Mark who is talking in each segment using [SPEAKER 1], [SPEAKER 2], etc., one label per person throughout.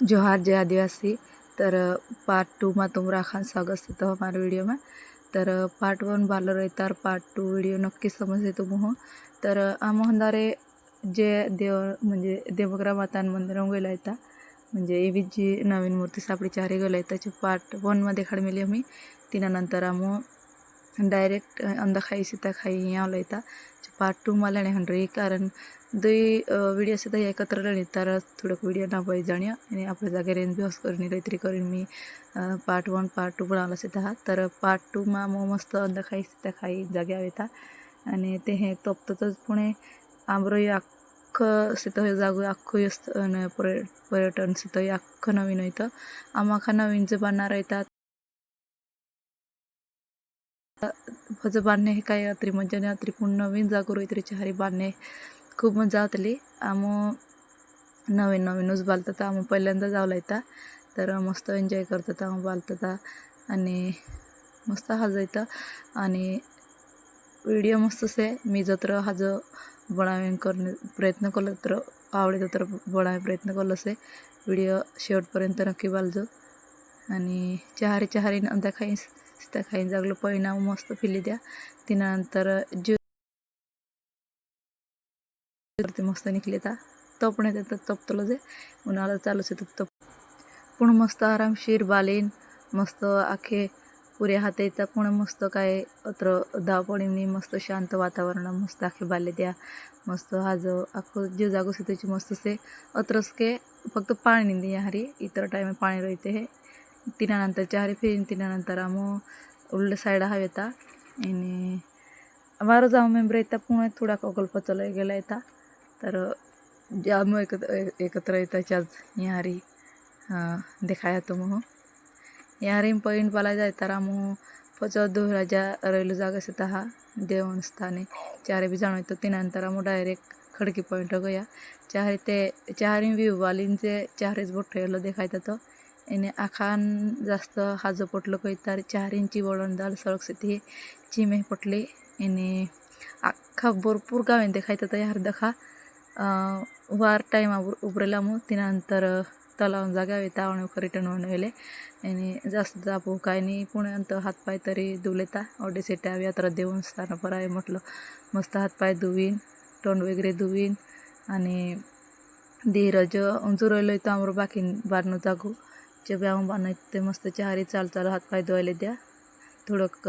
[SPEAKER 1] जोहार जय आदिवासी। तर पार्ट 2 में तुमरा खान स्वागत है तो हमारे वीडियो में। तर पार्ट 1 भालो रहता और पार्ट 2 वीडियो नक्की समजते तुम हो। तर आम हंदारे जे देव म्हणजे देवग्रा माता मंदिर गेला येता म्हणजे एवी जी नवीन मूर्ती सापडी चारी गेला त्याचे पार्ट 1 मध्ये खाड मिली आम्ही तिनानंतर आम डायरेक्ट अंदा खाई सीता खाई यहाँ लयता पार्ट 2 मला नाही हंड्री कारण दुई वीडियो से एकत्र रही तर थोड़ा वीडियो ना पाई जानिया आपल्या जागे रेन भी हस करी रही करी मी पार्ट 1 पार्ट 2 बनावला सीता तर पार्ट 2 मा मस्त अंदा खाई सीता खाई जागे आवेता आणि ते हे तपतच पुणे आमरो अख्खं सितं जागो अख्खं पर्यटन सितं अख्खं नवीन होतं आम्हा नवीन जे बनणार येतात फज बांधणे हे काय यात्री म्हणजे यात्री पूर्ण नवीन जागो रोहित्री चारी बांधणे खूप मजा आतली आम नवीन नवीनच बालतात आम पहिल्यांदा जावला येता तर मस्त एन्जॉय करतात आम बालतात आणि मस्त हाज येतं आणि व्हिडिओ मस्त से मी जत्र हाज बनावे करणे प्रयत्न केला तर आवडे तर बनावे प्रयत्न केला से व्हिडिओ शेवटपर्यंत नक्की बालजो आणि चहारी नंतर खाई सीता खाईन जागलो परिणाम मस्त फिली द्या तिनंतर जीव मस्त निघले ता तपणे देतात तपतलं जे उन्हाळा चालूच येतात तप पण मस्त आरामशीर बालीन मस्त आखे पुरे हात येतात पण मस्त काय अत्र धावपडीने मस्त शांत वातावरण मस्त आखे बाले द्या मस्त हाज आखो जीव जागो से त्याची मस्त से अत्रस के फक्त पाणी निंदी हरी इतर टाइम पाणी रहते हे तिनानंतर चारी फिरीन तिनानंतर आम उल्ले साइड हवेता आणि हमारो जाऊ मेंबर येता पुणे थोडा कगल्प चला गेला येता तर जाम एकत्र येताच यारी दिखाया तुम हो यारी पॉइंट वाला जाए तर आम पचो राजा रैलू जागा से तहा देवन स्थाने चारे भी जानो तो तिनंतर आम डायरेक्ट खडकी पॉइंट गया चारी व्यू वालीन जे चारेच बोट्टेलो देखायता तो एने आखान जास्त हाजो पटलो कही तर 4 इंची वळण दाल सड़क से ती चिमे पटली एने आखा भरपूर गावें देखायता तो यार देखा वार टाइम उबरेला मग तिनंतर तलावून जागा येता आणि रिटर्न होऊन वेले आणि जास्त जापू काय नाही पुण्यांत हातपाय तरी धुलेता ऑडे सेट आवी आता देऊन स्थान पर आहे म्हटलं मस्त हातपाय धुवीन तोंड वगैरे धुवीन आणि धीरज उंचुरलो तर आमर बाकी बारनो जागो जे ब्याव बांधते मस्त चारी चाल हातपाय धुवायला द्या थोडक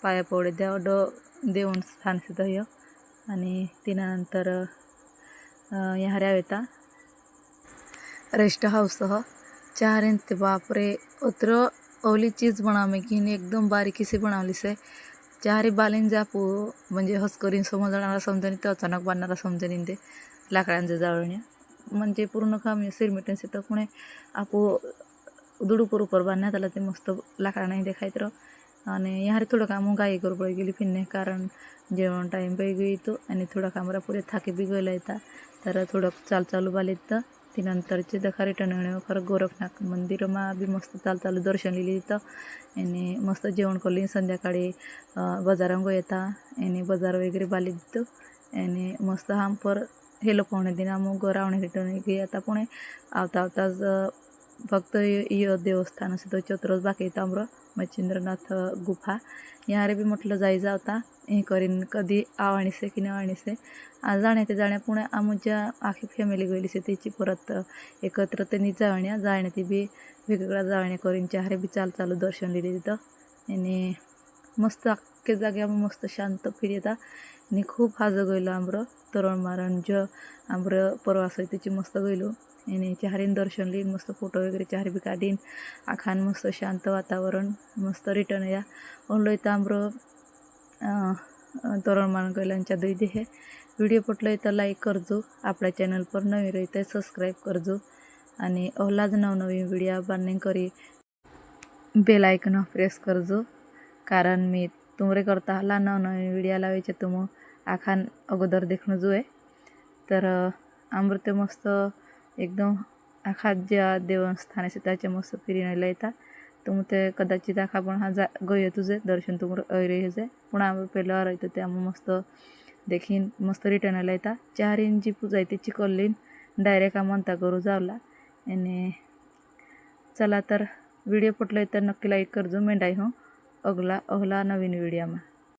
[SPEAKER 1] पाया पवडे द्या ऑड देऊन स्थान सिद्ध आणि तिनंतर यहाँ येता रेस्ट हाउस चारें ते बापरे उतर ओली चीज़ बनावे की एकदम बारीकी से बनावली से चारी बालीन जापू म्हणजे हस करीन समजणारा समजणी ते अचानक बांधणारा समजणी ते लाकडांचे जाळण्या म्हणजे पूर्ण काम सिरमिटन से तर पुणे आपू दुडूपर उपर बांधण्यात आला ते मस्त लाकडा नाही देखायत आणि यार थोडं काम गाई गरबळ गेली फिरणे कारण जेवण टाइम पे गई तो आणि थोडा कामरा पुरे थाकी बी गेला येता तर थोडं चालू बालीत तिनंतरचे दखा रिटर्न येणे खरं गोरखनाथ मंदिर मा बी मस्त चालू दर्शन लिहिली तिथं आणि मस्त जेवण करली संध्याकाळी बाजारांग येता आणि बाजार वगैरे बाली दितो आणि मस्त हम पर हेलो पाहुणे दिन आम रावणे रिटर्न गे आता पुणे आवताच फक्त देवस्थान असं तो चतुरच बाकी येतं आमरं मच्छिंद्रनाथ गुफा यारे बी म्हटलं जायचं होता हे करीन कधी आवाणीसे की नाही आवाणीसे जाण्या जाण्या पुणे आमच्या आखी फॅमिली गेली से त्याची परत एकत्र त्यांनी जाण्या ती बी वेगवेगळ्या जाण्या करीन चारे बी चालू दर्शन दिले तिथं आणि मस्त अख्खे जागे आम मस्त शांत फिर येता आणि खूप हाजं गेलो आमरं तरुण मारण ज आमरं प्रवास आहे त्याची मस्त गेलो आणि चारीन दर्शन लिहिन मस्त फोटो वगैरे चारी बी काढीन आखान मस्त शांत वातावरण मस्त रिटर्न या ओनलो इथं आमरं तरुण मारण गेल्यांच्या दुई हे व्हिडिओ पटलो तर लाईक करजो आपल्या चॅनल पर नवी रही तर सबस्क्राईब करजो आणि ओलाज नवनवीन व्हिडिओ बनने करी बेल आयकन प्रेस करजो कारण मी तुमरे करता हला नवनवीन व्हिडिओ लावायचे तुम आखान अगोदर देखणं जो आहे तर अमृत मस्त एकदम आखा ज्या देवस्थान आहे त्याचे मस्त फिरीने येतात तुम ते कदाचित आखा पण हा गय तुझे दर्शन तुम ऐरे हे पुन्हा आम्ही पहिलं राहतं ते आम्ही मस्त देखीन मस्त रिटर्न येता चारीन जी पूजा आहे त्याची कल्लीन डायरेक्ट म्हणता करू जावला आणि चला तर वीडियो पटलो तो नक्की लाइक करजो। मेंढाई हो अगला नवीन वीडियो में।